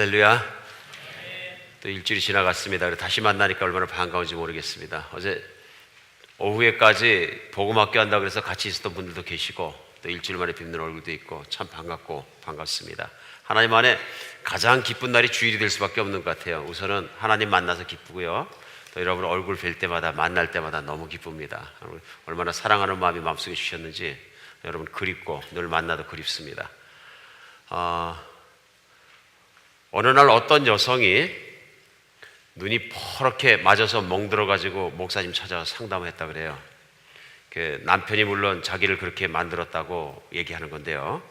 할렐루야. 또 일주일이 지나갔습니다. 그래서 다시 만나니까 얼마나 반가운지 모르겠습니다. 어제 오후에까지 복음학교 한다고 그래서 같이 있었던 분들도 계시고 또 일주일 만에 뵙는 얼굴도 있고 참 반갑습니다. 하나님 안에 가장 기쁜 날이 주일이 될 수밖에 없는 것 같아요. 우선은 하나님 만나서 기쁘고요, 또 여러분 얼굴 뵐 때마다 만날 때마다 너무 기쁩니다. 얼마나 사랑하는 마음이 마음속에 주셨는지 여러분 그립고 늘 만나도 그립습니다. 어느 날 어떤 여성이 눈이 퍼렇게 맞아서 멍들어가지고 목사님 찾아와서 상담을 했다 그래요. 그 남편이 물론 자기를 그렇게 만들었다고 얘기하는 건데요,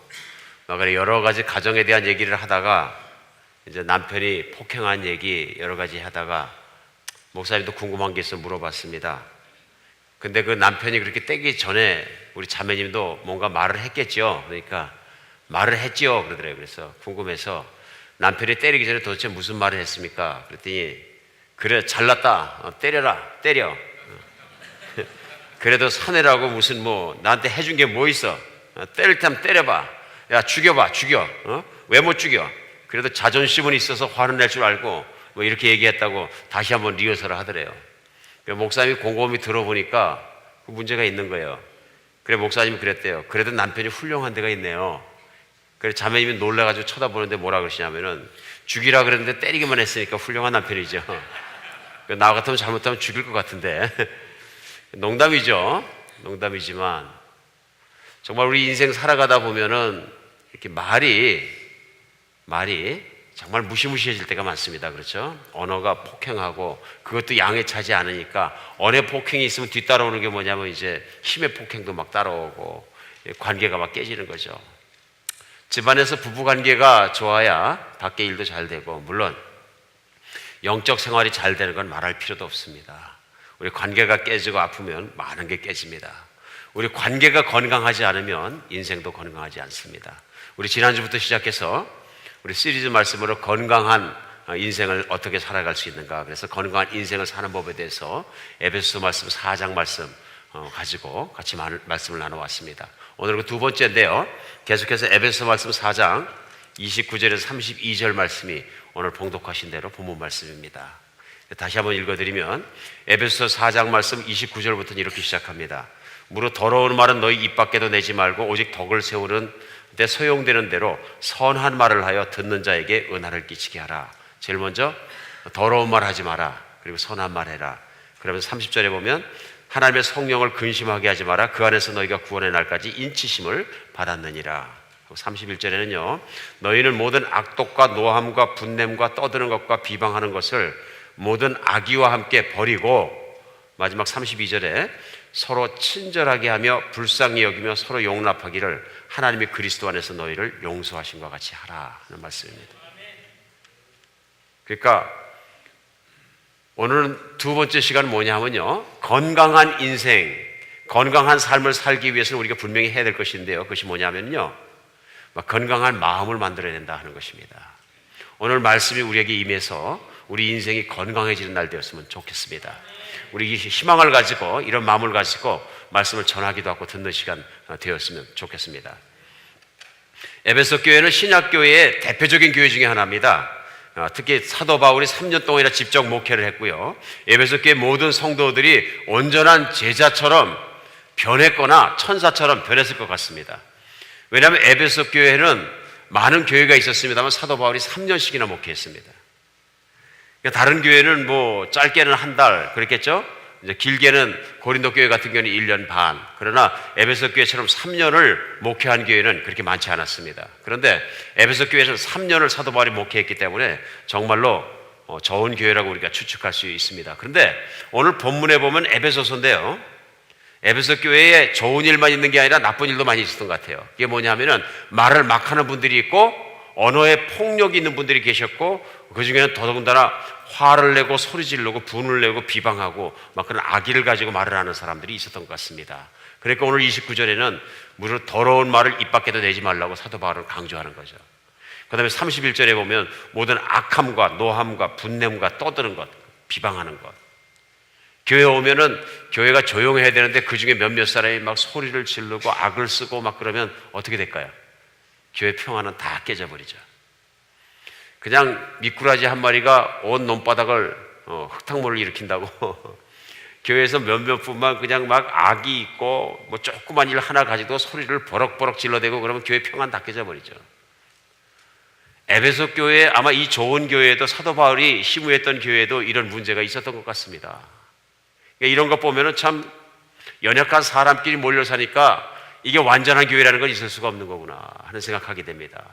여러 가지 가정에 대한 얘기를 하다가 이제 남편이 폭행한 얘기 여러 가지 하다가 목사님도 궁금한 게 있어 물어봤습니다. 근데 그 남편이 그렇게 떼기 전에 우리 자매님도 뭔가 말을 했겠죠. 그러니까 말을 했지요 그러더래요. 그래서 궁금해서 남편이 때리기 전에 도대체 무슨 말을 했습니까? 그랬더니 그래 잘났다, 때려. 그래도 사내라고 무슨 뭐 나한테 해준 게 뭐 있어? 때릴 테면 때려봐. 야 죽여. 왜 못 죽여? 그래도 자존심은 있어서 화는 낼 줄 알고 뭐 이렇게 얘기했다고 다시 한번 리허설을 하더래요. 목사님이 곰곰이 들어보니까 그 문제가 있는 거예요. 그래 목사님이 그랬대요. 그래도 남편이 훌륭한 데가 있네요. 그래 자매님이 놀라가지고 쳐다보는데 뭐라 그러시냐면은 죽이라 그랬는데 때리기만 했으니까 훌륭한 남편이죠. 나 같으면 잘못하면 죽일 것 같은데. 농담이죠. 농담이지만 정말 우리 인생 살아가다 보면은 이렇게 말이 정말 무시무시해질 때가 많습니다. 그렇죠? 언어가 폭행하고 그것도 양에 차지 않으니까 언어 폭행이 있으면 뒤따라오는 게 뭐냐면 이제 힘의 폭행도 막 따라오고 관계가 막 깨지는 거죠. 집안에서 부부관계가 좋아야 밖에 일도 잘 되고, 물론 영적 생활이 잘 되는 건 말할 필요도 없습니다. 우리 관계가 깨지고 아프면 많은 게 깨집니다. 우리 관계가 건강하지 않으면 인생도 건강하지 않습니다. 우리 지난주부터 시작해서 우리 시리즈 말씀으로 건강한 인생을 어떻게 살아갈 수 있는가, 그래서 건강한 인생을 사는 법에 대해서 에베소서 말씀 4장 말씀 가지고 같이 말씀을 나눠왔습니다. 오늘 그 두 번째인데요, 계속해서 에베소서 말씀 4장 29절에서 32절 말씀이 오늘 봉독하신 대로 본문 말씀입니다. 다시 한번 읽어드리면 에베소서 4장 말씀 29절부터는 이렇게 시작합니다. 무릇 더러운 말은 너희 입 밖에도 내지 말고 오직 덕을 세우는 데 소용되는 대로 선한 말을 하여 듣는 자에게 은혜를 끼치게 하라. 제일 먼저 더러운 말 하지 마라. 그리고 선한 말 해라. 그러면서 30절에 보면 하나님의 성령을 근심하게 하지 마라. 그 안에서 너희가 구원의 날까지 인치심을 받았느니라. 31절에는요, 너희는 모든 악독과 노함과 분냄과 떠드는 것과 비방하는 것을 모든 악의와 함께 버리고, 마지막 32절에 서로 친절하게 하며 불쌍히 여기며 서로 용납하기를 하나님이 그리스도 안에서 너희를 용서하신 것 같이 하라 하는 말씀입니다. 그러니까 오늘은 두 번째 시간은 뭐냐면요, 건강한 인생, 건강한 삶을 살기 위해서는 우리가 분명히 해야 될 것인데요, 그것이 뭐냐면요, 건강한 마음을 만들어야 된다 하는 것입니다. 오늘 말씀이 우리에게 임해서 우리 인생이 건강해지는 날 되었으면 좋겠습니다. 우리 희망을 가지고 이런 마음을 가지고 말씀을 전하기도 하고 듣는 시간 되었으면 좋겠습니다. 에베소 교회는 신약교회의 대표적인 교회 중에 하나입니다. 특히 사도 바울이 3년 동안이나 직접 목회를 했고요, 에베소 교회 모든 성도들이 온전한 제자처럼 변했거나 천사처럼 변했을 것 같습니다. 왜냐하면 에베소 교회는 많은 교회가 있었습니다만 사도 바울이 3년씩이나 목회했습니다. 다른 교회는 뭐 짧게는 한 달 그랬겠죠. 이제 길게는 고린도 교회 같은 경우는 1년 반. 그러나 에베소 교회처럼 3년을 목회한 교회는 그렇게 많지 않았습니다. 그런데 에베소 교회에서는 3년을 사도 바울이 목회했기 때문에 정말로 좋은 교회라고 우리가 추측할 수 있습니다. 그런데 오늘 본문에 보면 에베소서인데요, 에베소 교회에 좋은 일만 있는 게 아니라 나쁜 일도 많이 있었던 것 같아요. 이게 뭐냐면은 말을 막 하는 분들이 있고 언어에 폭력이 있는 분들이 계셨고, 그 중에는 더더군다나 화를 내고 소리 지르고 분을 내고 비방하고 막 그런 악의를 가지고 말을 하는 사람들이 있었던 것 같습니다. 그러니까 오늘 29절에는 무릇 더러운 말을 입 밖에도 내지 말라고 사도 바울은 강조하는 거죠. 그 다음에 31절에 보면 모든 악함과 노함과 분냄과 떠드는 것, 비방하는 것. 교회 오면은 교회가 조용해야 되는데 그 중에 몇몇 사람이 막 소리를 지르고 악을 쓰고 막 그러면 어떻게 될까요? 교회 평화는 다 깨져버리죠. 그냥 미꾸라지 한 마리가 온 논바닥을 흙탕물을 일으킨다고 교회에서 몇몇 분만 그냥 막 악이 있고 뭐 조그만 일 하나 가지고 소리를 버럭버럭 질러대고 그러면 교회 평안 다 깨져버리죠. 에베소 교회, 아마 이 좋은 교회에도 사도 바울이 시무했던 교회에도 이런 문제가 있었던 것 같습니다. 그러니까 이런 것 보면은 참 연약한 사람끼리 몰려 사니까 이게 완전한 교회라는 건 있을 수가 없는 거구나 하는 생각하게 됩니다.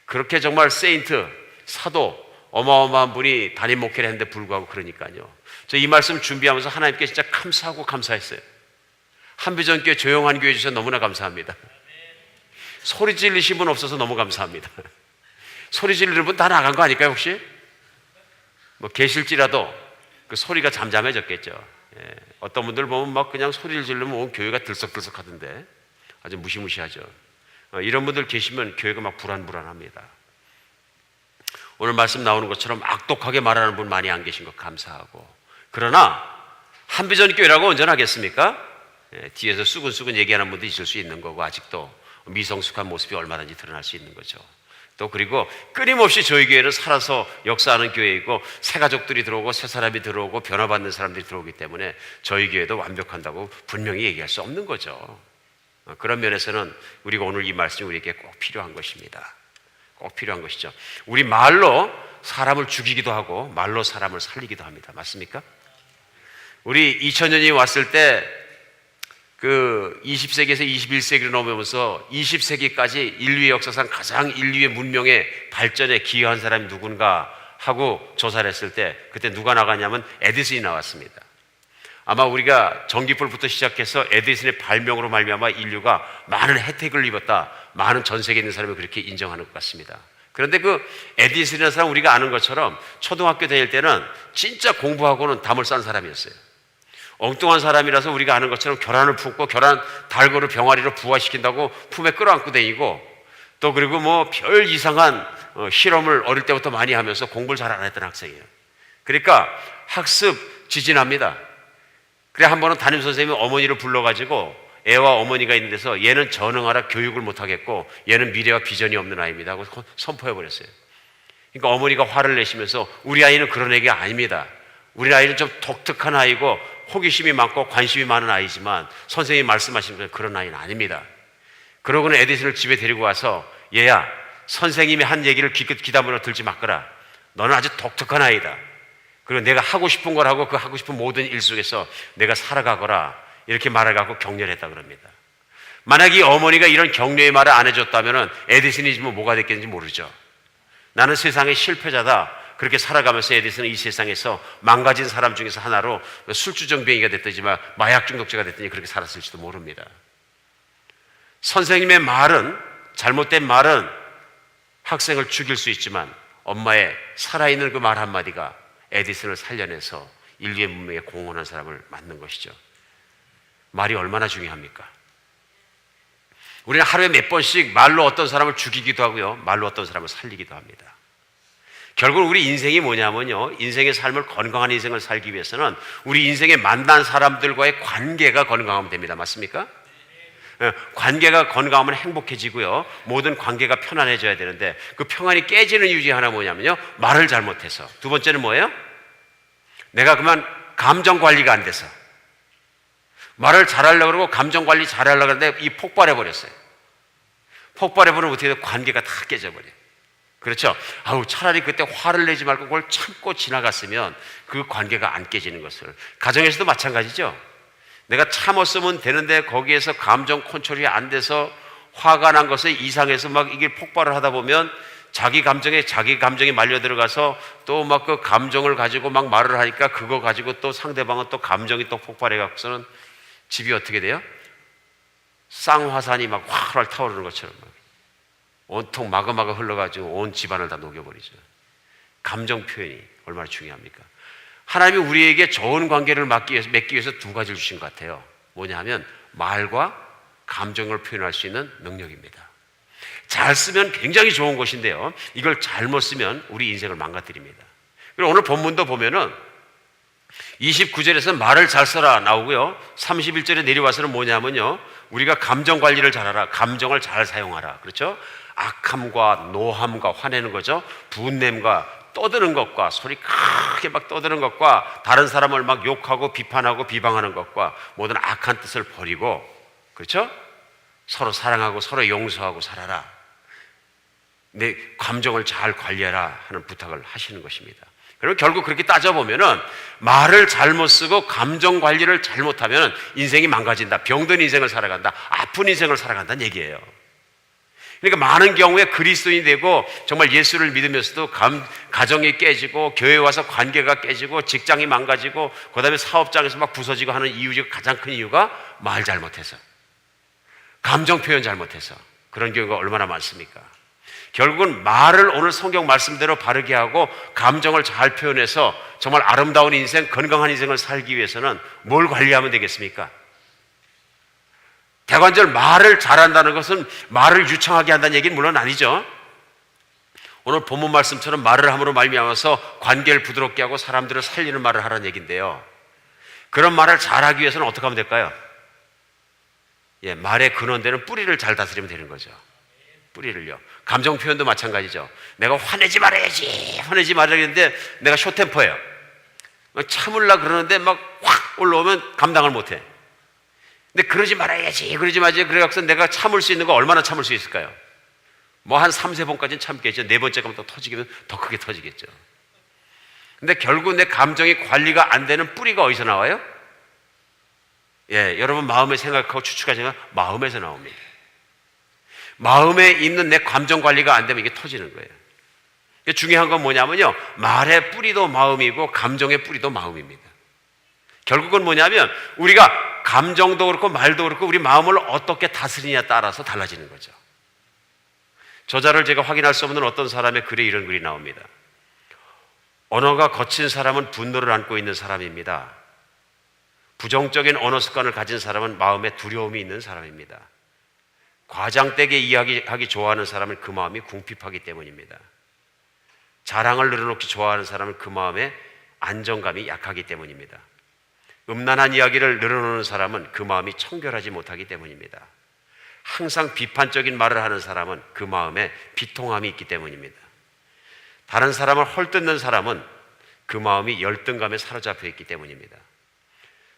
그렇게 정말 세인트, 사도, 어마어마한 분이 담임 목회를 했는데 불구하고 그러니까요. 저 이 말씀 준비하면서 하나님께 진짜 감사하고 감사했어요. 한비전교회 조용한 교회 주셔서 너무나 감사합니다. 소리 지르신 분 없어서 너무 감사합니다. 소리 지르는 분 다 나간 거 아닐까요 혹시? 뭐 계실지라도 그 소리가 잠잠해졌겠죠. 예. 어떤 분들 보면 막 그냥 소리를 지르면 온 교회가 들썩들썩 하던데 아주 무시무시하죠. 이런 분들 계시면 교회가 막 불안불안합니다. 오늘 말씀 나오는 것처럼 악독하게 말하는 분 많이 안 계신 것 감사하고, 그러나 한비전 교회라고 언제나겠습니까? 예, 뒤에서 수근수근 얘기하는 분도 있을 수 있는 거고 아직도 미성숙한 모습이 얼마든지 드러날 수 있는 거죠. 또 그리고 끊임없이 저희 교회는 살아서 역사하는 교회이고 새 가족들이 들어오고 새 사람이 들어오고 변화받는 사람들이 들어오기 때문에 저희 교회도 완벽한다고 분명히 얘기할 수 없는 거죠. 그런 면에서는 우리가 오늘 이 말씀이 우리에게 꼭 필요한 것입니다. 꼭 필요한 것이죠. 우리 말로 사람을 죽이기도 하고 말로 사람을 살리기도 합니다. 맞습니까? 우리 2000년이 왔을 때 그 20세기에서 21세기로 넘어오면서 20세기까지 인류의 역사상 가장 인류의 문명의 발전에 기여한 사람이 누군가 하고 조사를 했을 때 그때 누가 나갔냐면 에디슨이 나왔습니다. 아마 우리가 전기불부터 시작해서 에디슨의 발명으로 말미암아 인류가 많은 혜택을 입었다, 많은 전 세계에 있는 사람이 그렇게 인정하는 것 같습니다. 그런데 그 에디슨이라는 사람 우리가 아는 것처럼 초등학교 다닐 때는 진짜 공부하고는 담을 싼 사람이었어요. 엉뚱한 사람이라서 우리가 아는 것처럼 계란을 품고 계란 달고를 병아리로 부화시킨다고 품에 끌어안고 다니고, 또 그리고 뭐 별 이상한 실험을 어릴 때부터 많이 하면서 공부를 잘 안 했던 학생이에요. 그러니까 학습 지진합니다. 그래 한 번은 담임선생님이 어머니를 불러가지고 애와 어머니가 있는 데서 얘는 전응하라 교육을 못하겠고 얘는 미래와 비전이 없는 아이입니다 하고 선포해버렸어요. 그러니까 어머니가 화를 내시면서 우리 아이는 그런 애가 아닙니다. 우리 아이는 좀 독특한 아이고 호기심이 많고 관심이 많은 아이지만 선생님이 말씀하시는 그런 아이는 아닙니다. 그러고는 에디슨을 집에 데리고 와서 얘야, 선생님이 한 얘기를 귀담으로 들지 말거라. 너는 아주 독특한 아이다. 그리고 내가 하고 싶은 걸 하고 그 하고 싶은 모든 일 속에서 내가 살아가거라. 이렇게 말해갖고 격려했다 그럽니다. 만약 이 어머니가 이런 격려의 말을 안 해줬다면 에디슨이 뭐가 됐겠는지 모르죠. 나는 세상의 실패자다. 그렇게 살아가면서 에디슨은 이 세상에서 망가진 사람 중에서 하나로 술주정뱅이가 됐더니만 마약 중독자가 됐더니 그렇게 살았을지도 모릅니다. 선생님의 말은, 잘못된 말은 학생을 죽일 수 있지만 엄마의 살아있는 그 말 한마디가 에디슨을 살려내서 인류의 문명에 공헌한 사람을 만든 것이죠. 말이 얼마나 중요합니까? 우리는 하루에 몇 번씩 말로 어떤 사람을 죽이기도 하고요, 말로 어떤 사람을 살리기도 합니다. 결국 우리 인생이 뭐냐면요, 인생의 삶을, 건강한 인생을 살기 위해서는 우리 인생에 만난 사람들과의 관계가 건강하면 됩니다. 맞습니까? 관계가 건강하면 행복해지고요, 모든 관계가 편안해져야 되는데 그 평안이 깨지는 이유 중에 하나 뭐냐면요, 말을 잘못해서. 두 번째는 뭐예요? 내가 그만 감정 관리가 안 돼서. 말을 잘하려고 그러고 감정 관리 잘하려고 하는데 이 폭발해버렸어요. 폭발해버리면 어떻게 돼요? 관계가 다 깨져버려요. 그렇죠? 아우, 차라리 그때 화를 내지 말고 그걸 참고 지나갔으면 그 관계가 안 깨지는 것을. 가정에서도 마찬가지죠. 내가 참았으면 되는데 거기에서 감정 컨트롤이 안 돼서 화가 난 것에 이상해서 막 이게 폭발을 하다 보면 자기 감정에 말려 들어가서 또 막 그 감정을 가지고 막 말을 하니까 그거 가지고 또 상대방은 또 감정이 또 폭발해 갖고서는 집이 어떻게 돼요? 쌍화산이 막 활활 타오르는 것처럼 온통 마그마가 흘러가지고 온 집안을 다 녹여버리죠. 감정 표현이 얼마나 중요합니까? 하나님이 우리에게 좋은 관계를 맺기 위해서 두 가지를 주신 것 같아요. 뭐냐 하면 말과 감정을 표현할 수 있는 능력입니다. 잘 쓰면 굉장히 좋은 것인데요, 이걸 잘못 쓰면 우리 인생을 망가뜨립니다. 그리고 오늘 본문도 보면은 29절에서 말을 잘 써라 나오고요, 31절에 내려와서는 뭐냐면요, 우리가 감정 관리를 잘하라, 감정을 잘 사용하라. 그렇죠? 악함과 노함과 화내는 거죠. 분냄과 떠드는 것과 소리 크게 막 떠드는 것과 다른 사람을 막 욕하고 비판하고 비방하는 것과 모든 악한 뜻을 버리고, 그렇죠? 서로 사랑하고 서로 용서하고 살아라. 내 감정을 잘 관리해라 하는 부탁을 하시는 것입니다. 그리고 결국 그렇게 따져보면은 말을 잘못 쓰고 감정 관리를 잘못하면 인생이 망가진다. 병든 인생을 살아간다. 아픈 인생을 살아간다는 얘기예요. 그러니까 많은 경우에 그리스도인이 되고 정말 예수를 믿으면서도 가정이 깨지고 교회 와서 관계가 깨지고 직장이 망가지고 그다음에 사업장에서 막 부서지고 하는 이유 중 가장 큰 이유가 말 잘못해서, 감정 표현 잘못해서 그런 경우가 얼마나 많습니까? 결국은 말을 오늘 성경 말씀대로 바르게 하고 감정을 잘 표현해서 정말 아름다운 인생, 건강한 인생을 살기 위해서는 뭘 관리하면 되겠습니까? 대관절 말을 잘한다는 것은 말을 유창하게 한다는 얘기는 물론 아니죠. 오늘 본문 말씀처럼 말을 함으로 말미암아서 관계를 부드럽게 하고 사람들을 살리는 말을 하라는 얘기인데요. 그런 말을 잘하기 위해서는 어떻게 하면 될까요? 말의 근원되는 뿌리를 잘 다스리면 되는 거죠. 뿌리를요. 감정 표현도 마찬가지죠. 내가 화내지 말아야지, 화내지 말아야겠는데 내가 쇼템퍼예요. 참으려고 그러는데 막 확 올라오면 감당을 못해. 근데 그러지 말아야지, 그러지 말아야지. 그래서 내가 참을 수 있는 거 얼마나 참을 수 있을까요? 뭐 한 3-4번까지는 참겠죠. 네 번째 가면 또 터지면 더 크게 터지겠죠. 근데 결국 내 감정이 관리가 안 되는 뿌리가 어디서 나와요? 여러분 마음에 생각하고 추측하시면 마음에서 나옵니다. 마음에 있는 내 감정 관리가 안 되면 이게 터지는 거예요. 중요한 건 뭐냐면요, 말의 뿌리도 마음이고 감정의 뿌리도 마음입니다. 결국은 뭐냐면 우리가 감정도 그렇고 말도 그렇고 우리 마음을 어떻게 다스리냐에 따라서 달라지는 거죠. 저자를 제가 확인할 수 없는 어떤 사람의 글에 이런 글이 나옵니다. 언어가 거친 사람은 분노를 안고 있는 사람입니다. 부정적인 언어 습관을 가진 사람은 마음에 두려움이 있는 사람입니다. 과장되게 이야기하기 좋아하는 사람은 그 마음이 궁핍하기 때문입니다. 자랑을 늘어놓기 좋아하는 사람은 그 마음에 안정감이 약하기 때문입니다. 음란한 이야기를 늘어놓는 사람은 그 마음이 청결하지 못하기 때문입니다. 항상 비판적인 말을 하는 사람은 그 마음에 비통함이 있기 때문입니다. 다른 사람을 헐뜯는 사람은 그 마음이 열등감에 사로잡혀 있기 때문입니다.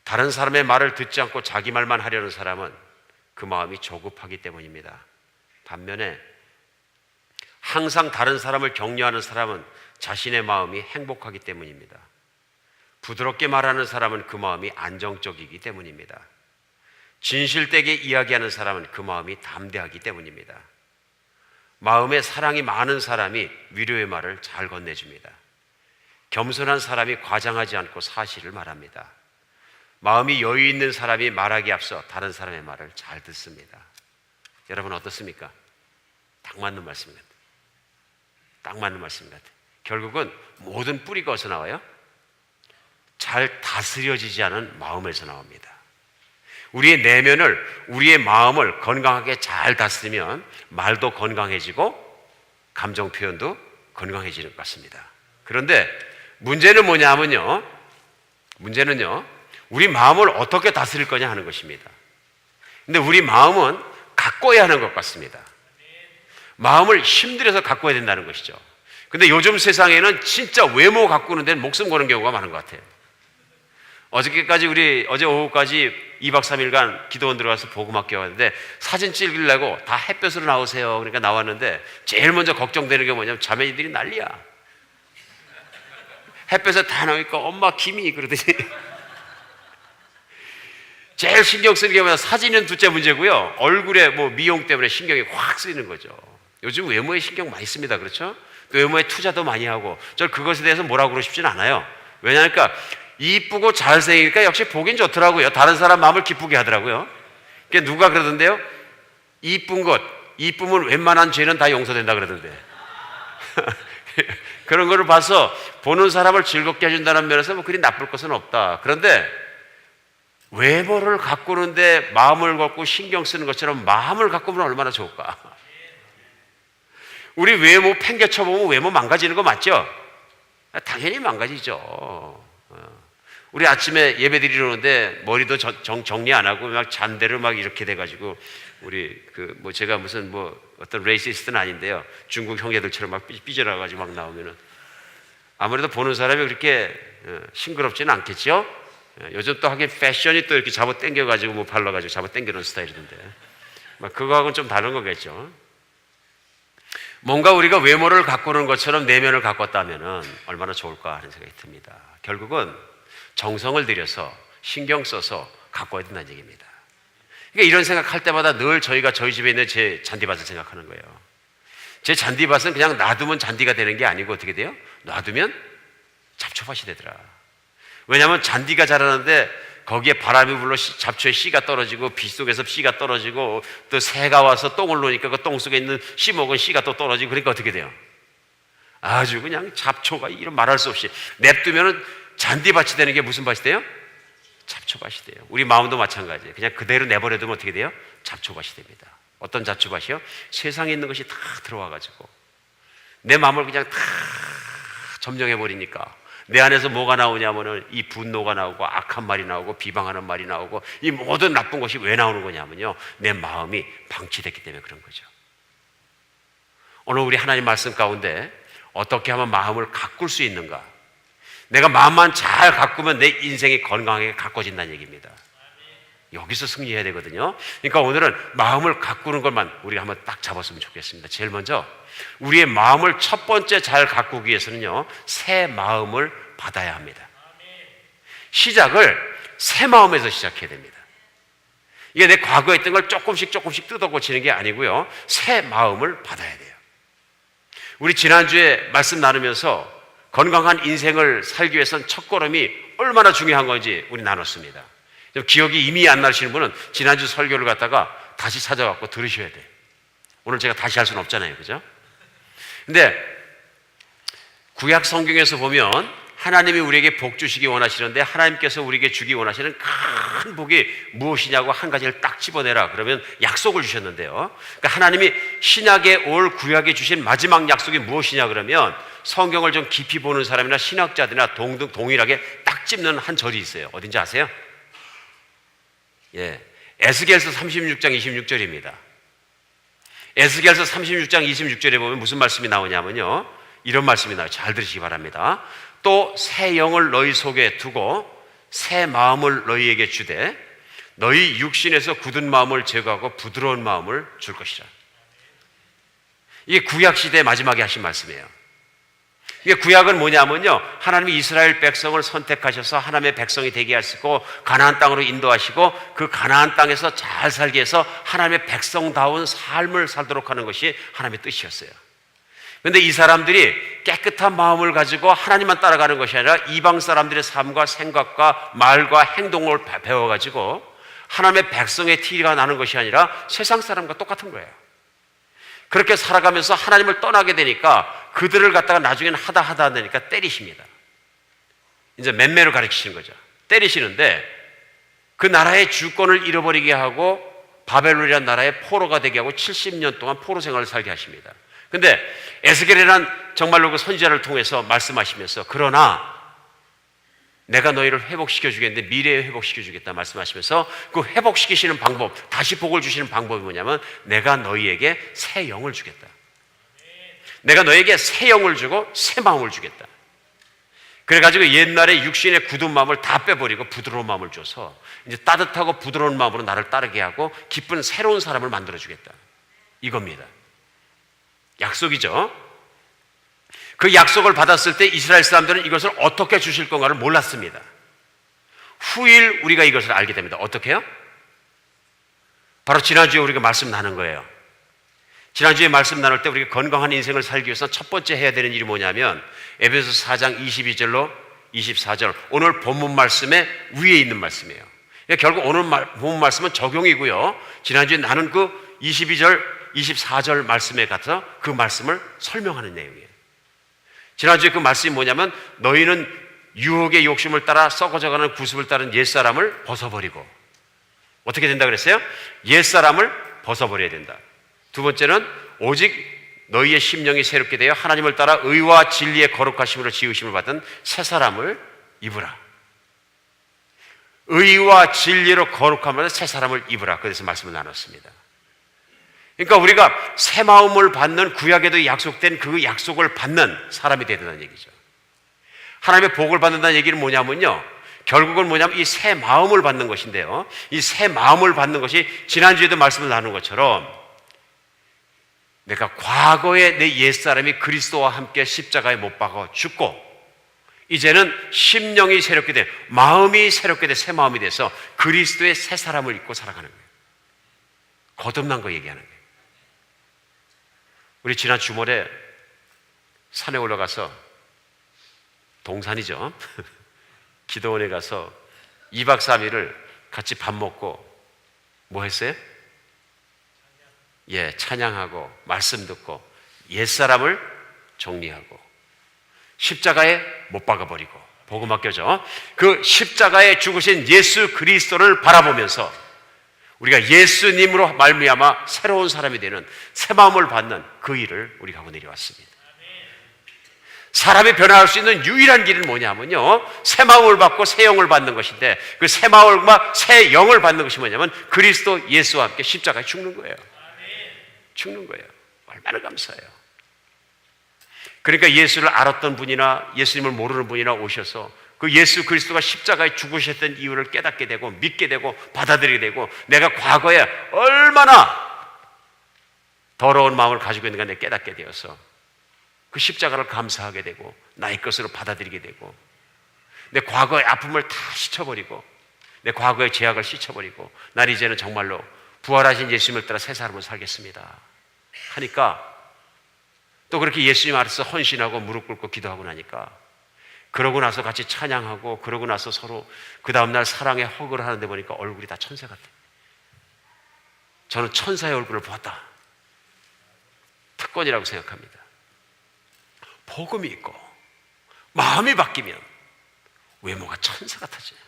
다른 사람의 말을 듣지 않고 자기 말만 하려는 사람은 그 마음이 조급하기 때문입니다. 반면에 항상 다른 사람을 격려하는 사람은 자신의 마음이 행복하기 때문입니다. 부드럽게 말하는 사람은 그 마음이 안정적이기 때문입니다. 진실되게 이야기하는 사람은 그 마음이 담대하기 때문입니다. 마음에 사랑이 많은 사람이 위로의 말을 잘 건네줍니다. 겸손한 사람이 과장하지 않고 사실을 말합니다. 마음이 여유 있는 사람이 말하기에 앞서 다른 사람의 말을 잘 듣습니다. 여러분 어떻습니까? 딱 맞는 말씀 같아요. 딱 맞는 말씀 같아요. 결국은 모든 뿌리가 어디서 나와요? 잘 다스려지지 않은 마음에서 나옵니다. 우리의 내면을, 우리의 마음을 건강하게 잘 다스리면 말도 건강해지고 감정 표현도 건강해지는 것 같습니다. 그런데 문제는 뭐냐면요, 우리 마음을 어떻게 다스릴 거냐 하는 것입니다. 근데 우리 마음은 가꿔야 하는 것 같습니다. 마음을 힘들여서 가꿔야 된다는 것이죠. 근데 요즘 세상에는 진짜 외모 가꾸는 데는 목숨 거는 경우가 많은 것 같아요. 어제 오후까지 2박 3일간 기도원 들어가서 복음학교 왔는데 사진 찍으려고 다 햇볕으로 나오세요. 그러니까 나왔는데 제일 먼저 걱정되는 게 뭐냐면 자매니들이 난리야. 햇볕에 다 나오니까 엄마 김이 그러더니 제일 신경 쓰는 게 뭐냐, 사진은 둘째 문제고요. 얼굴에 뭐 미용 때문에 신경이 확 쓰이는 거죠. 요즘 외모에 신경 많이 씁니다. 그렇죠? 또 외모에 투자도 많이 하고. 저 그것에 대해서 뭐라고 그러고 싶지는 않아요. 왜냐하니까 이쁘고 잘생기니까 역시 보긴 좋더라고요. 다른 사람 마음을 기쁘게 하더라고요. 그러니까 누가 그러던데요? 이쁨은 웬만한 죄는 다 용서된다 그러던데. 그런 거를 봐서 보는 사람을 즐겁게 해준다는 면에서 뭐 그리 나쁠 것은 없다. 그런데 외모를 가꾸는데 마음을 갖고 신경 쓰는 것처럼 마음을 가꾸면 얼마나 좋을까? 우리 외모 팽개쳐보면 외모 망가지는 거 맞죠? 당연히 망가지죠. 우리 아침에 예배 드리러 오는데 머리도 정리 안 하고 막 잔대를 막 이렇게 돼가지고 우리 제가 무슨 어떤 레이시스트는 아닌데요. 중국 형제들처럼 막 삐져나가지고 막 나오면은 아무래도 보는 사람이 그렇게 싱그럽지는 않겠죠? 요즘 또 하긴 패션이 또 이렇게 잡아 당겨가지고 발라가지고 잡아 당기는 스타일인데 막 그거하고는 좀 다른 거겠죠. 뭔가 우리가 외모를 가꾸는 것처럼 내면을 가꿨다면은 얼마나 좋을까 하는 생각이 듭니다. 결국은 정성을 들여서 신경 써서 가꿔야 된다는 얘기입니다. 그러니까 이런 생각할 때마다 늘 저희가 저희 집에 있는 제 잔디밭을 생각하는 거예요. 제 잔디밭은 그냥 놔두면 잔디가 되는 게 아니고 어떻게 돼요? 놔두면 잡초밭이 되더라. 왜냐하면 잔디가 자라는데 거기에 바람이 불러 잡초에 씨가 떨어지고 빗 속에서 씨가 떨어지고 또 새가 와서 똥을 놓으니까 그 똥 속에 있는 씨 먹은 씨가 또 떨어지고 그러니까 어떻게 돼요? 아주 그냥 잡초가 이런 말할 수 없이 냅두면은 잔디밭이 되는 게 무슨 밭이 돼요? 잡초밭이 돼요. 우리 마음도 마찬가지예요. 그냥 그대로 내버려두면 어떻게 돼요? 잡초밭이 됩니다. 어떤 잡초밭이요? 세상에 있는 것이 다 들어와가지고 내 마음을 그냥 다 점령해버리니까 내 안에서 뭐가 나오냐면은 이 분노가 나오고 악한 말이 나오고 비방하는 말이 나오고 이 모든 나쁜 것이 왜 나오는 거냐면요, 내 마음이 방치됐기 때문에 그런 거죠. 오늘 우리 하나님 말씀 가운데 어떻게 하면 마음을 가꿀 수 있는가? 내가 마음만 잘 가꾸면 내 인생이 건강하게 가꿔진다는 얘기입니다. 여기서 승리해야 되거든요. 그러니까 오늘은 마음을 가꾸는 것만 우리가 한번 딱 잡았으면 좋겠습니다. 제일 먼저 우리의 마음을 첫 번째 잘 가꾸기 위해서는요, 새 마음을 받아야 합니다. 시작을 새 마음에서 시작해야 됩니다. 이게 내 과거에 있던 걸 조금씩 뜯어 고치는 게 아니고요, 새 마음을 받아야 돼요. 우리 지난주에 말씀 나누면서 건강한 인생을 살기 위해서는 첫걸음이 얼마나 중요한 건지 우리 나눴습니다. 기억이 이미 안 나시는 분은 지난주 설교를 갖다가 다시 찾아갖고 들으셔야 돼요. 오늘 제가 다시 할 수는 없잖아요, 그죠? 근데 구약 성경에서 보면 하나님이 우리에게 복 주시기 원하시는데 하나님께서 우리에게 주기 원하시는 큰 복이 무엇이냐고 한 가지를 딱 집어내라 그러면 약속을 주셨는데요, 그러니까 하나님이 신약에 올 구약에 주신 마지막 약속이 무엇이냐 그러면 성경을 좀 깊이 보는 사람이나 신학자들이나 동일하게 딱 찝는 한 절이 있어요. 어딘지 아세요? 예, 에스겔서 36장 26절입니다. 에스겔서 36장 26절에 보면 무슨 말씀이 나오냐면요, 이런 말씀이 나와요. 잘 들으시기 바랍니다. 또 새 영을 너희 속에 두고 새 마음을 너희에게 주되 너희 육신에서 굳은 마음을 제거하고 부드러운 마음을 줄 것이라. 이게 구약시대 마지막에 하신 말씀이에요. 이게 구약은 뭐냐면요, 하나님이 이스라엘 백성을 선택하셔서 하나님의 백성이 되게 하시고 가나안 땅으로 인도하시고 그 가나안 땅에서 잘 살게 해서 하나님의 백성다운 삶을 살도록 하는 것이 하나님의 뜻이었어요. 그런데 이 사람들이 깨끗한 마음을 가지고 하나님만 따라가는 것이 아니라 이방 사람들의 삶과 생각과 말과 행동을 배워가지고 하나님의 백성의 티가 나는 것이 아니라 세상 사람과 똑같은 거예요. 그렇게 살아가면서 하나님을 떠나게 되니까 그들을 갖다가 나중에는 하다 되니까 때리십니다. 이제 맴매를 가르치시는 거죠. 때리시는데 그 나라의 주권을 잃어버리게 하고 바벨론이라는 나라의 포로가 되게 하고 70년 동안 포로 생활을 살게 하십니다. 근데 에스겔이란 정말로 그 선지자를 통해서 말씀하시면서 그러나 내가 너희를 회복시켜 주겠는데 미래에 회복시켜 주겠다 말씀하시면서 그 회복시키시는 방법, 다시 복을 주시는 방법이 뭐냐면 내가 너희에게 새 영을 주겠다. 내가 너에게 새 영을 주고 새 마음을 주겠다. 그래가지고 옛날에 육신의 굳은 마음을 다 빼버리고 부드러운 마음을 줘서 이제 따뜻하고 부드러운 마음으로 나를 따르게 하고 기쁜 새로운 사람을 만들어주겠다. 이겁니다. 약속이죠. 그 약속을 받았을 때 이스라엘 사람들은 이것을 어떻게 주실 건가를 몰랐습니다. 후일 우리가 이것을 알게 됩니다. 어떻게 해요? 바로 지난주에 우리가 말씀 나눈 거예요. 지난주에 말씀 나눌 때 우리가 건강한 인생을 살기 위해서 첫 번째 해야 되는 일이 뭐냐면 에베소서 4장 22절로 24절, 오늘 본문 말씀의 위에 있는 말씀이에요. 결국 오늘 본문 말씀은 적용이고요, 지난주에 나눈 그 22절 24절 말씀에 가서 그 말씀을 설명하는 내용이에요. 지난주에 그 말씀이 뭐냐면 너희는 유혹의 욕심을 따라 썩어져가는 구습을 따른 옛사람을 벗어버리고, 어떻게 된다 그랬어요? 옛사람을 벗어버려야 된다. 두 번째는 오직 너희의 심령이 새롭게 되어 하나님을 따라 의와 진리의 거룩하심으로 지으심을 받은 새 사람을 입으라. 의와 진리로 거룩함으로 새 사람을 입으라. 그래서 말씀을 나눴습니다. 그러니까 우리가 새 마음을 받는, 구약에도 약속된 그 약속을 받는 사람이 되야 된다는 얘기죠. 하나님의 복을 받는다는 얘기는 뭐냐면요, 결국은 뭐냐면 이 새 마음을 받는 것인데요, 이 새 마음을 받는 것이 지난주에도 말씀을 나눈 것처럼 내가 과거에 내 옛사람이 그리스도와 함께 십자가에 못 박아 죽고 이제는 심령이 새롭게 돼, 마음이 새롭게 돼, 새 마음이 돼서 그리스도의 새 사람을 입고 살아가는 거예요. 거듭난 거 얘기하는 거예요. 우리 지난 주말에 산에 올라가서, 동산이죠, 기도원에 가서 2박 3일을 같이 밥 먹고 뭐 했어요? 찬양하고 말씀 듣고 옛사람을 정리하고 십자가에 못 박아버리고 복음 맡겨져 그 십자가에 죽으신 예수 그리스도를 바라보면서 우리가 예수님으로 말미암아 새로운 사람이 되는, 새 마음을 받는 그 일을 우리가 하고 내려왔습니다. 사람이 변화할 수 있는 유일한 길은 뭐냐면요, 새 마음을 받고 새 영을 받는 것인데, 그 새 마음과 새 영을 받는 것이 뭐냐면 그리스도 예수와 함께 십자가에 죽는 거예요. 죽는 거예요. 얼마나 감사해요. 그러니까 예수를 알았던 분이나 예수님을 모르는 분이나 오셔서 그 예수 그리스도가 십자가에 죽으셨던 이유를 깨닫게 되고 믿게 되고 받아들이게 되고, 내가 과거에 얼마나 더러운 마음을 가지고 있는가 내가 깨닫게 되어서 그 십자가를 감사하게 되고 나의 것으로 받아들이게 되고, 내 과거의 아픔을 다 씻어버리고 내 과거의 죄악을 씻어버리고 난 이제는 정말로 부활하신 예수님을 따라 새 사람으로 살겠습니다 하니까, 또 그렇게 예수님 앞에서 헌신하고 무릎 꿇고 기도하고 나니까, 그러고 나서 같이 찬양하고 그러고 나서 서로 그 다음날 사랑의 허그를 하는데 보니까 얼굴이 다 천사 같아요. 저는 천사의 얼굴을 보았다. 특권이라고 생각합니다. 복음이 있고 마음이 바뀌면 외모가 천사 같아져요.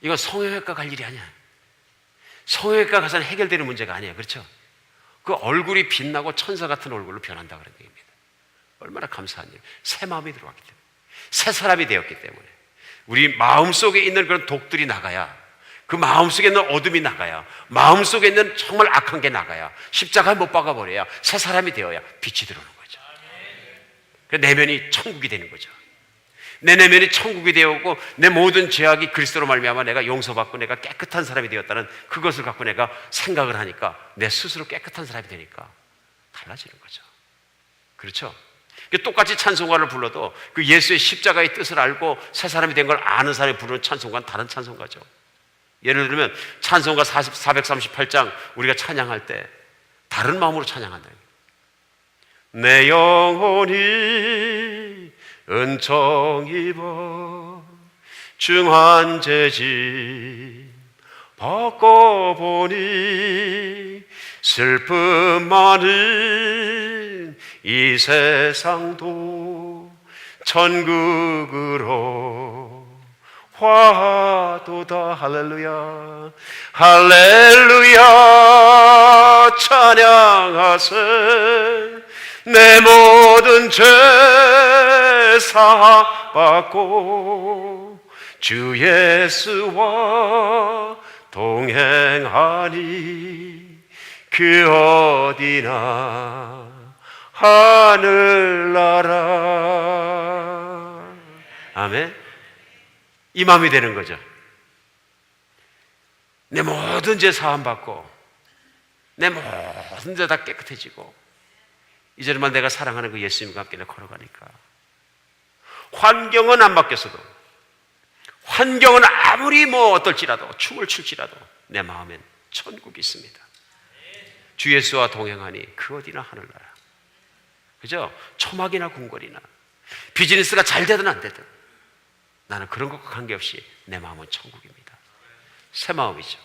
이건 성형외과 갈 일이 아니야. 성형외과 가서는 해결되는 문제가 아니에요. 그렇죠? 그 얼굴이 빛나고 천사 같은 얼굴로 변한다고 그런 얘기입니다. 얼마나 감사한 일. 새 마음이 들어왔기 때문에, 새 사람이 되었기 때문에 우리 마음속에 있는 그런 독들이 나가야, 그 마음속에 있는 어둠이 나가야, 마음속에 있는 정말 악한 게 나가야, 십자가에 못 박아버려야 새 사람이 되어야 빛이 들어오는 거죠. 그 내면이 천국이 되는 거죠. 내 내면이 천국이 되었고 내 모든 죄악이 그리스도로 말미암아 내가 용서받고 내가 깨끗한 사람이 되었다는 그것을 갖고 내가 생각을 하니까 내 스스로 깨끗한 사람이 되니까 달라지는 거죠. 그렇죠? 똑같이 찬송가를 불러도 그 예수의 십자가의 뜻을 알고 새 사람이 된 걸 아는 사람이 부르는 찬송가는 다른 찬송가죠. 예를 들면 찬송가 438장 우리가 찬양할 때 다른 마음으로 찬양한다. 내 영혼이 은총 입어 중한 죄짐 벗고 보니 슬픔 많은 이 세상도 천국으로 화도다. 할렐루야 할렐루야 찬양하세. 내 모든 죄 사받고 주 예수와 동행하니 그 어디나 하늘나라. 아멘. 이 마음이 되는 거죠. 내 모든 죄 사함받고 내 모든 죄 다 깨끗해지고 이제는만 내가 사랑하는 그 예수님과 함께 내가 걸어가니까 환경은 안 바뀌었어도, 환경은 아무리 어떨지라도, 춤을 출지라도 내 마음엔 천국이 있습니다. 주 예수와 동행하니 그 어디나 하늘나라. 그죠? 초막이나 궁궐이나 비즈니스가 잘 되든 안 되든 나는 그런 것과 관계없이 내 마음은 천국입니다. 새 마음이죠.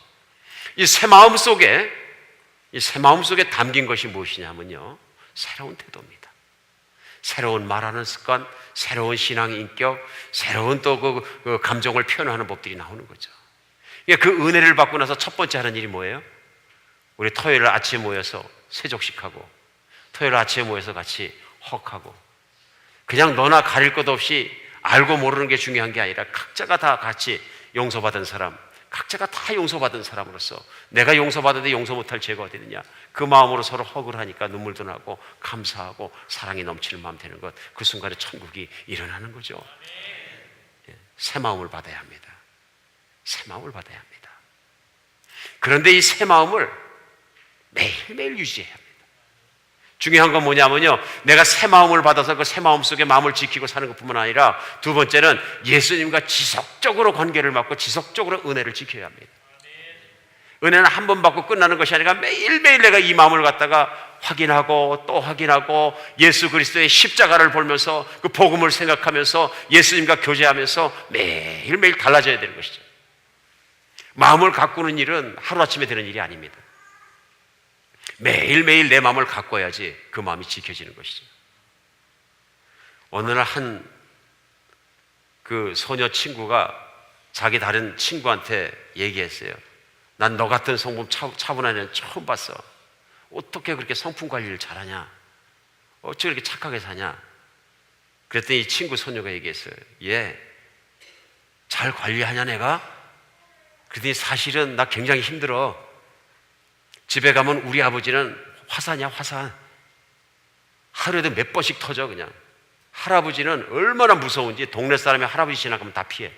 이 새 마음 속에 담긴 것이 무엇이냐면요, 새로운 태도입니다. 새로운 말하는 습관, 새로운 신앙의 인격, 새로운 또 그 감정을 표현하는 법들이 나오는 거죠. 그 은혜를 받고 나서 첫 번째 하는 일이 뭐예요? 우리 토요일 아침에 모여서 세족식하고 토요일 아침에 모여서 같이 헉하고, 그냥 너나 가릴 것 없이 알고 모르는 게 중요한 게 아니라 각자가 다 같이 용서받은 사람, 각자가 다 용서받은 사람으로서 내가 용서받았는데 용서 못할 죄가 어디 있느냐, 그 마음으로 서로 허그를 하니까 눈물도 나고 감사하고 사랑이 넘치는 마음 되는 것, 그 순간에 천국이 일어나는 거죠. 새 마음을 받아야 합니다. 새 마음을 받아야 합니다. 그런데 이 새 마음을 매일매일 유지해야 합니다. 중요한 건 뭐냐면요, 내가 새 마음을 받아서 그 새 마음 속에 마음을 지키고 사는 것뿐만 아니라 두 번째는 예수님과 지속적으로 관계를 맺고 지속적으로 은혜를 지켜야 합니다. 은혜는 한 번 받고 끝나는 것이 아니라 매일매일 내가 이 마음을 갖다가 확인하고 또 확인하고 예수 그리스도의 십자가를 보면서 그 복음을 생각하면서 예수님과 교제하면서 매일매일 달라져야 되는 것이죠. 마음을 가꾸는 일은 하루아침에 되는 일이 아닙니다. 매일매일 내 마음을 가꿔야지 그 마음이 지켜지는 것이죠. 어느 날 한 그 소녀 친구가 자기 다른 친구한테 얘기했어요. 난 너 같은 성품 차분한 애는 처음 봤어. 어떻게 그렇게 성품 관리를 잘하냐? 어떻게 그렇게 착하게 사냐? 그랬더니 이 친구 소녀가 얘기했어요. 얘 잘 관리하냐 내가? 그랬더니 사실은 나 굉장히 힘들어. 집에 가면 우리 아버지는 화산이야, 화산. 하루에도 몇 번씩 터져 그냥. 할아버지는 얼마나 무서운지 동네 사람이 할아버지 지나가면 다 피해.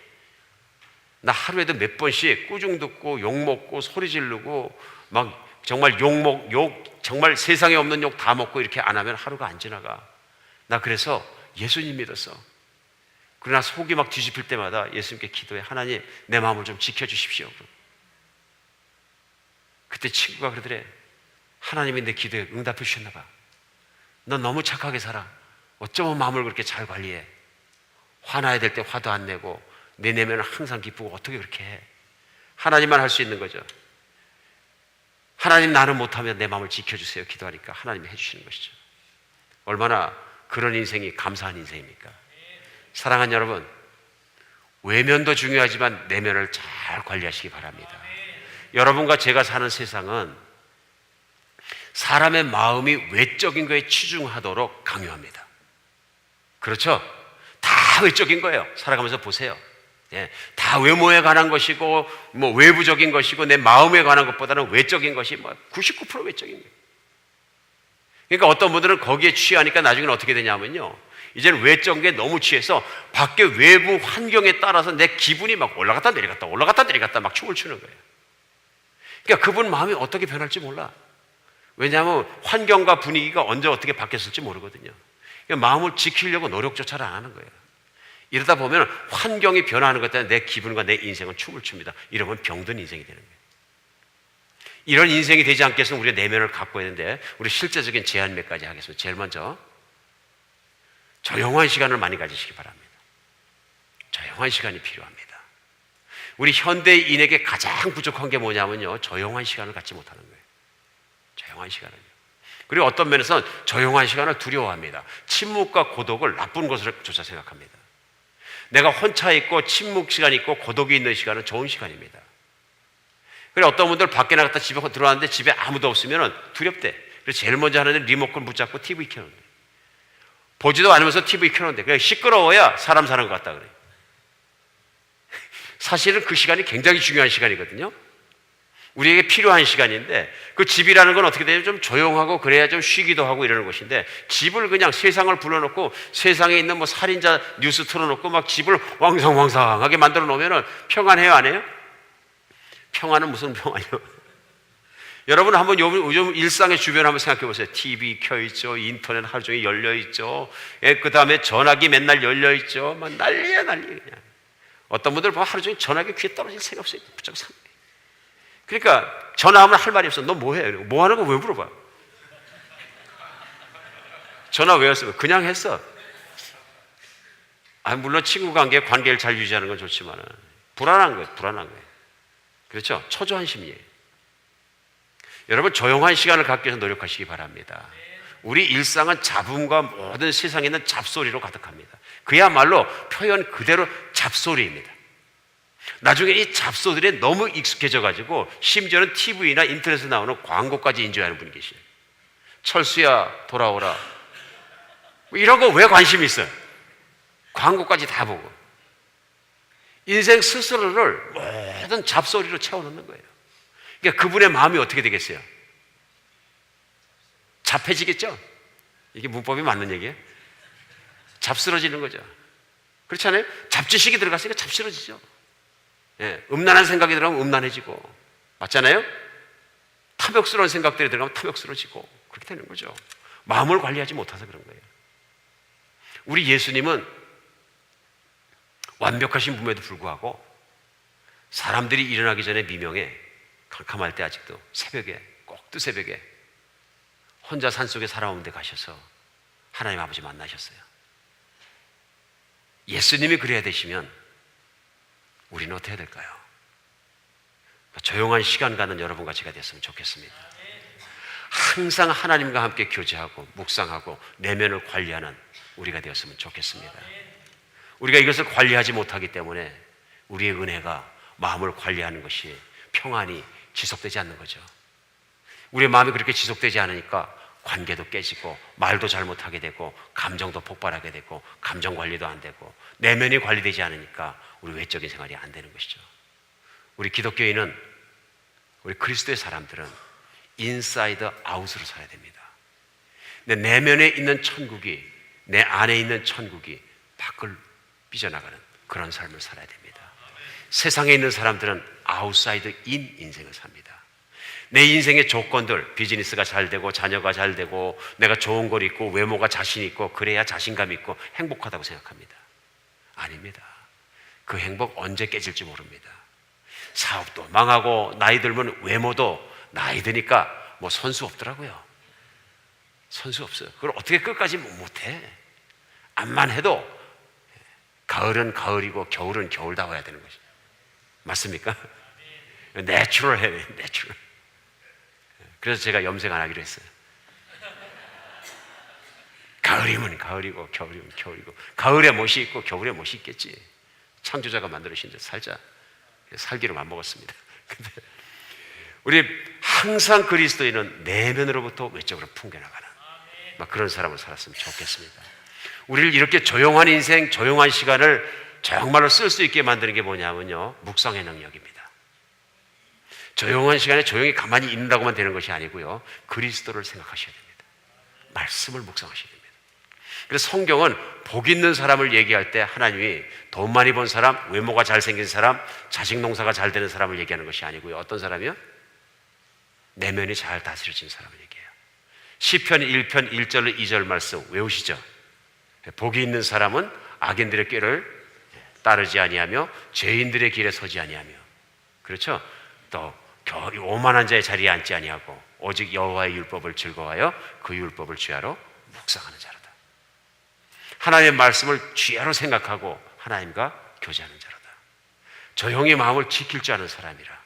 나 하루에도 몇 번씩 꾸중 듣고 욕 먹고 소리 지르고 막 정말 욕 정말 세상에 없는 욕 다 먹고 이렇게 안 하면 하루가 안 지나가. 나 그래서 예수님 믿었어. 그러나 속이 막 뒤집힐 때마다 예수님께 기도해. 하나님 내 마음을 좀 지켜주십시오. 그때 친구가 그러더래. 하나님이 내 기도에 응답해 주셨나 봐. 넌 너무 착하게 살아. 어쩌면 마음을 그렇게 잘 관리해. 화나야 될 때 화도 안 내고 내 내면은 항상 기쁘고 어떻게 그렇게 해. 하나님만 할 수 있는 거죠. 하나님 나는 못하면 내 마음을 지켜주세요. 기도하니까 하나님이 해주시는 것이죠. 얼마나 그런 인생이 감사한 인생입니까? 사랑하는 여러분, 외면도 중요하지만 내면을 잘 관리하시기 바랍니다. 여러분과 제가 사는 세상은 사람의 마음이 외적인 거에 치중하도록 강요합니다. 그렇죠? 다 외적인 거예요. 살아가면서 보세요. 예, 다 외모에 관한 것이고 뭐 외부적인 것이고 내 마음에 관한 것보다는 외적인 것이 뭐 99% 외적인 거예요. 그러니까 어떤 분들은 거기에 취하니까 나중에는 어떻게 되냐면요, 이제는 외적인 게 너무 취해서 밖에 외부 환경에 따라서 내 기분이 막 올라갔다 내려갔다 올라갔다 내려갔다 막 춤을 추는 거예요. 그러니까 그분 마음이 어떻게 변할지 몰라. 왜냐하면 환경과 분위기가 언제 어떻게 바뀌었을지 모르거든요. 그러니까 마음을 지키려고 노력조차를 안 하는 거예요. 이러다 보면 환경이 변화하는 것 때문에 내 기분과 내 인생은 춤을 춥니다. 이러면 병든 인생이 되는 거예요. 이런 인생이 되지 않게 해서는 우리가 내면을 가꿔야 되는데 우리 실제적인 제안 몇 가지 하겠습니다. 제일 먼저 조용한 시간을 많이 가지시기 바랍니다. 조용한 시간이 필요합니다. 우리 현대인에게 가장 부족한 게 뭐냐면요, 조용한 시간을 갖지 못하는 거예요. 조용한 시간을요. 그리고 어떤 면에서는 조용한 시간을 두려워합니다. 침묵과 고독을 나쁜 것으로조차 생각합니다. 내가 혼자 있고 침묵 시간이 있고 고독이 있는 시간은 좋은 시간입니다. 그리고 어떤 분들 밖에 나갔다 집에 들어왔는데 집에 아무도 없으면 두렵대. 그래서 제일 먼저 하는 데 리모컨 붙잡고 TV 켜놓는데, 보지도 않으면서 TV 켜놓는데 그냥 시끄러워야 사람 사는 것 같다 그래요. 사실은 그 시간이 굉장히 중요한 시간이거든요. 우리에게 필요한 시간인데 그 집이라는 건 어떻게 되냐면 좀 조용하고 그래야 좀 쉬기도 하고 이러는 것인데, 집을 그냥 세상을 불러놓고 세상에 있는 뭐 살인자 뉴스 틀어놓고 막 집을 왕성왕성하게 만들어 놓으면 평안해요, 안 해요? 평안은 무슨 평안이요? 여러분 한번 요즘 일상의 주변 한번 생각해 보세요. TV 켜있죠, 인터넷 하루 종일 열려있죠, 그 다음에 전화기 맨날 열려있죠. 막 난리야 난리. 그냥 어떤 분들 보면 하루 종일 전화기 귀에 떨어질 생각 없어요. 부쩍 상. 그러니까 전화하면 할 말이 없어. 너 뭐해? 뭐 하는 거 왜 물어봐? 전화 왜 했어? 그냥 했어. 물론 친구 관계를 잘 유지하는 건 좋지만 불안한 거예요. 불안한 거예요. 그렇죠? 초조한 심리예요. 여러분 조용한 시간을 갖기 위해서 노력하시기 바랍니다. 우리 일상은 잡음과 모든 세상에 있는 잡소리로 가득합니다. 그야말로 표현 그대로 잡소리입니다. 나중에 이 잡소들에 너무 익숙해져 가지고 심지어는 TV나 인터넷에 나오는 광고까지 인지하는 분이 계시죠. 철수야 돌아오라, 뭐 이런 거 왜 관심이 있어요? 광고까지 다 보고. 인생 스스로를 모든 잡소리로 채워넣는 거예요. 그러니까 그분의 마음이 어떻게 되겠어요? 잡해지겠죠? 이게 문법이 맞는 얘기예요? 잡스러지는 거죠. 그렇지 않아요? 잡지식이 들어갔으니까 잡스러지죠. 예, 음란한 생각이 들어가면 음란해지고, 맞잖아요? 탐욕스러운 생각들이 들어가면 탐욕스러워지고, 그렇게 되는 거죠. 마음을 관리하지 못해서 그런 거예요. 우리 예수님은 완벽하신 분에도 불구하고 사람들이 일어나기 전에 미명에 캄캄할 때 아직도 새벽에, 꼭두 새벽에 혼자 산속에 살아오는 데 가셔서 하나님 아버지 만나셨어요. 예수님이 그래야 되시면 우리는 어떻게 해야 될까요? 조용한 시간 가는 여러분과 제가 됐으면 좋겠습니다. 항상 하나님과 함께 교제하고 묵상하고 내면을 관리하는 우리가 되었으면 좋겠습니다. 우리가 이것을 관리하지 못하기 때문에 우리의 은혜가 마음을 관리하는 것이 평안이 지속되지 않는 거죠. 우리의 마음이 그렇게 지속되지 않으니까 관계도 깨지고 말도 잘못하게 되고 감정도 폭발하게 되고 감정 관리도 안 되고 내면이 관리되지 않으니까 우리 외적인 생활이 안 되는 것이죠. 우리 기독교인은, 우리 그리스도의 사람들은 인사이드 아웃으로 살아야 됩니다. 내 내면에 있는 천국이, 내 안에 있는 천국이 밖을 삐져나가는 그런 삶을 살아야 됩니다. 세상에 있는 사람들은 아웃사이드 인 인생을 삽니다. 내 인생의 조건들, 비즈니스가 잘 되고 자녀가 잘 되고 내가 좋은 걸 있고 외모가 자신 있고 그래야 자신감 있고 행복하다고 생각합니다. 아닙니다. 그 행복 언제 깨질지 모릅니다. 사업도 망하고 나이 들면 외모도 나이 드니까 뭐 선수 없더라고요. 선수 없어요. 그걸 어떻게 끝까지 못해. 암만 해도 가을은 가을이고 겨울은 겨울다워야 되는 것이 맞습니까? 내추럴 해야 돼요. 내추럴. 그래서 제가 염색 안 하기로 했어요. 가을이면 가을이고 겨울이면 겨울이고, 가을에 못이 있고 겨울에 못이 있겠지. 창조자가 만들으신 데 살자. 살기로 맘먹었습니다. 근데 우리 항상 그리스도인은 내면으로부터 외적으로 풍겨나가는 막 그런 사람을 살았으면 좋겠습니다. 우리를 이렇게 조용한 인생, 조용한 시간을 정말로 쓸 수 있게 만드는 게 뭐냐면요, 묵상의 능력입니다. 조용한 시간에 조용히 가만히 있는다고만 되는 것이 아니고요, 그리스도를 생각하셔야 됩니다. 말씀을 묵상하셔야 됩니다. 그래서 성경은 복 있는 사람을 얘기할 때 하나님이 돈 많이 번 사람, 외모가 잘생긴 사람, 자식 농사가 잘 되는 사람을 얘기하는 것이 아니고요, 어떤 사람이요? 내면이 잘 다스려진 사람을 얘기해요. 시편 1편 1절 2절 말씀 외우시죠? 복이 있는 사람은 악인들의 꾀를 따르지 아니하며 죄인들의 길에 서지 아니하며, 그렇죠? 또 오만한 자의 자리에 앉지 아니하고 오직 여호와의 율법을 즐거워하여 그 율법을 주야로 묵상하는 자로다. 하나님의 말씀을 주야로 생각하고 하나님과 교제하는 자로다. 조용히 마음을 지킬 줄 아는 사람이라.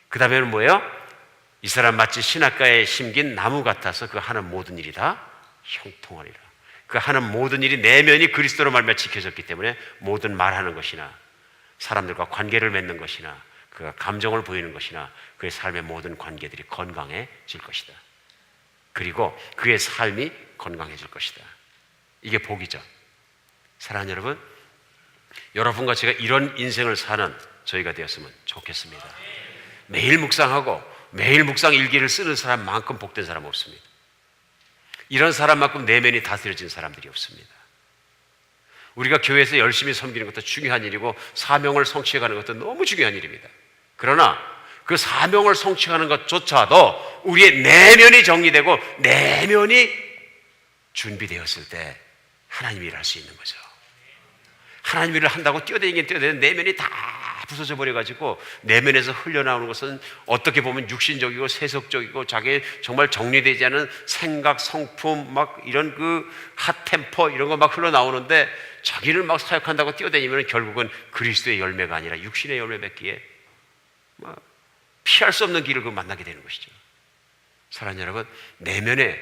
그 다음에는 뭐예요? 이 사람 마치 신학가에 심긴 나무 같아서 그 하는 모든 일이 다 형통하리라. 그 하는 모든 일이 내면이 그리스도로 말미암아 지켜졌기 때문에 모든 말하는 것이나 사람들과 관계를 맺는 것이나 그가 감정을 보이는 것이나 그의 삶의 모든 관계들이 건강해질 것이다. 그리고 그의 삶이 건강해질 것이다. 이게 복이죠. 사랑하는 여러분, 여러분과 제가 이런 인생을 사는 저희가 되었으면 좋겠습니다. 매일 묵상하고 매일 묵상 일기를 쓰는 사람만큼 복된 사람 없습니다. 이런 사람만큼 내면이 다스려진 사람들이 없습니다. 우리가 교회에서 열심히 섬기는 것도 중요한 일이고 사명을 성취해가는 것도 너무 중요한 일입니다. 그러나 그 사명을 성취하는 것조차도 우리의 내면이 정리되고 내면이 준비되었을 때 하나님이 일할 수 있는 거죠. 하나님 일을 한다고 뛰어다니긴 뛰어다니는 내면이 다 부서져 버려가지고 내면에서 흘러나오는 것은 어떻게 보면 육신적이고 세속적이고 자기의 정말 정리되지 않은 생각, 성품 막 이런 그 핫템퍼 이런 거 막 흘러나오는데 자기를 막 사역한다고 뛰어다니면 결국은 그리스도의 열매가 아니라 육신의 열매 맺기에 피할 수 없는 길을 만나게 되는 것이죠. 사랑하는 여러분, 내면에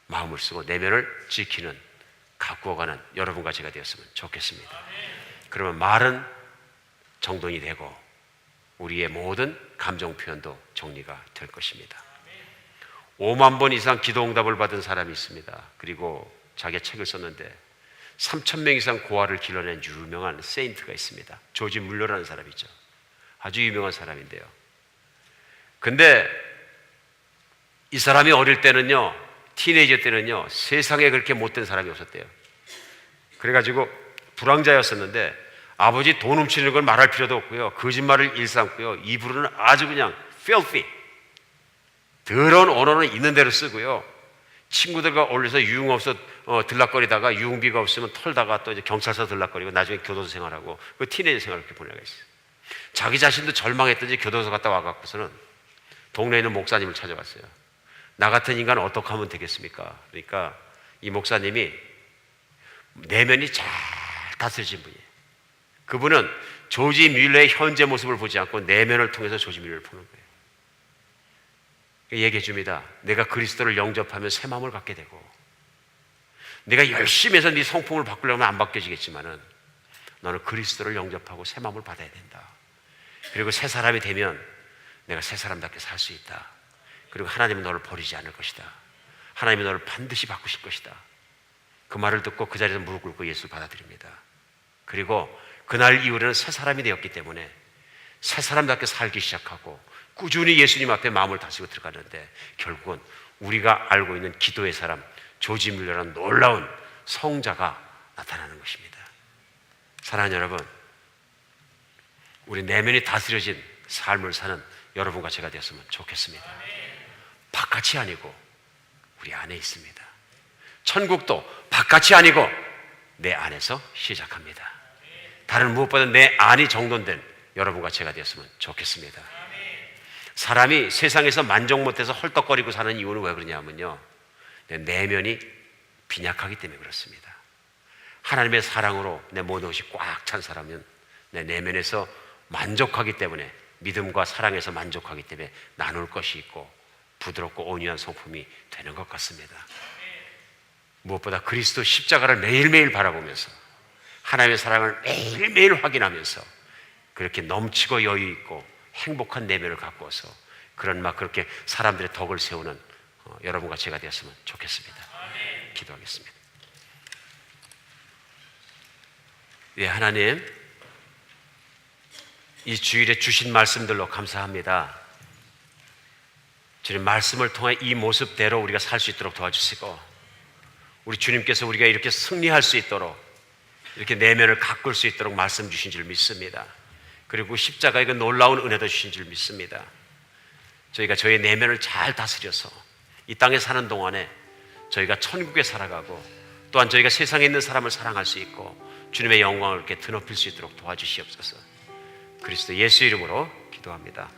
마음을 쓰고 내면을 지키는, 가꾸어가는 여러분과 제가 되었으면 좋겠습니다. 그러면 말은 정돈이 되고 우리의 모든 감정 표현도 정리가 될 것입니다. 5만 번 이상 기도 응답을 받은 사람이 있습니다. 그리고 자기가 책을 썼는데 3,000명 이상 고아를 길러낸 유명한 세인트가 있습니다. 조지 물러라는 사람이죠. 아주 유명한 사람인데요. 근데 이 사람이 어릴 때는요, 티네이저 때는요, 세상에 그렇게 못된 사람이 없었대요. 그래가지고 불황자였었는데 아버지 돈 훔치는 걸 말할 필요도 없고요, 거짓말을 일삼고요, 입으로는 아주 그냥 filthy, 더러운 언어는 있는 대로 쓰고요, 친구들과 어울려서 유흥업소 들락거리다가 유흥비가 없으면 털다가 또 이제 경찰서 들락거리고 나중에 교도소 생활하고 그 티네이저 생활을 이렇게 보내가 있어요. 자기 자신도 절망했던지 교도소 갔다 와갖고서는 동네에 있는 목사님을 찾아갔어요. 나 같은 인간은 어떻게 하면 되겠습니까? 그러니까 이 목사님이 내면이 잘 다스려진 분이에요. 그분은 조지 뮬러의 현재 모습을 보지 않고 내면을 통해서 조지 뮬러를 보는 거예요. 얘기해 줍니다. 내가 그리스도를 영접하면 새 마음을 갖게 되고, 내가 열심히 해서 네 성품을 바꾸려면 안 바뀌어지겠지만은 너는 그리스도를 영접하고 새 마음을 받아야 된다. 그리고 새 사람이 되면 내가 새 사람답게 살 수 있다. 그리고 하나님은 너를 버리지 않을 것이다. 하나님이 너를 반드시 바꾸실 것이다. 그 말을 듣고 그 자리에서 무릎 꿇고 예수를 받아들입니다. 그리고 그날 이후로는 새 사람이 되었기 때문에 새 사람답게 살기 시작하고 꾸준히 예수님 앞에 마음을 다스리고 들어가는데, 결국은 우리가 알고 있는 기도의 사람 조지 뮬러라는 놀라운 성자가 나타나는 것입니다. 사랑하는 여러분, 우리 내면이 다스려진 삶을 사는 여러분과 제가 되었으면 좋겠습니다. 바깥이 아니고 우리 안에 있습니다. 천국도 바깥이 아니고 내 안에서 시작합니다. 다른 무엇보다 내 안이 정돈된 여러분과 제가 되었으면 좋겠습니다. 사람이 세상에서 만족 못해서 헐떡거리고 사는 이유는 왜 그러냐면요, 내 내면이 빈약하기 때문에 그렇습니다. 하나님의 사랑으로 내 모든 것이 꽉 찬 사람은 내 내면에서 만족하기 때문에, 믿음과 사랑에서 만족하기 때문에 나눌 것이 있고 부드럽고 온유한 성품이 되는 것 같습니다. 무엇보다 그리스도 십자가를 매일매일 바라보면서 하나님의 사랑을 매일매일 확인하면서 그렇게 넘치고 여유 있고 행복한 내면을 갖고서 그렇게 사람들의 덕을 세우는 여러분과 제가 되었으면 좋겠습니다. 기도하겠습니다. 예, 하나님, 이 주일에 주신 말씀들로 감사합니다. 주님, 말씀을 통해 이 모습대로 우리가 살 수 있도록 도와주시고, 우리 주님께서 우리가 이렇게 승리할 수 있도록, 이렇게 내면을 가꿀 수 있도록 말씀 주신 줄 믿습니다. 그리고 십자가의 그 놀라운 은혜도 주신 줄 믿습니다. 저희가 저희의 내면을 잘 다스려서 이 땅에 사는 동안에 저희가 천국에 살아가고, 또한 저희가 세상에 있는 사람을 사랑할 수 있고 주님의 영광을 이렇게 드높일 수 있도록 도와주시옵소서. 그리스도 예수 이름으로 기도합니다.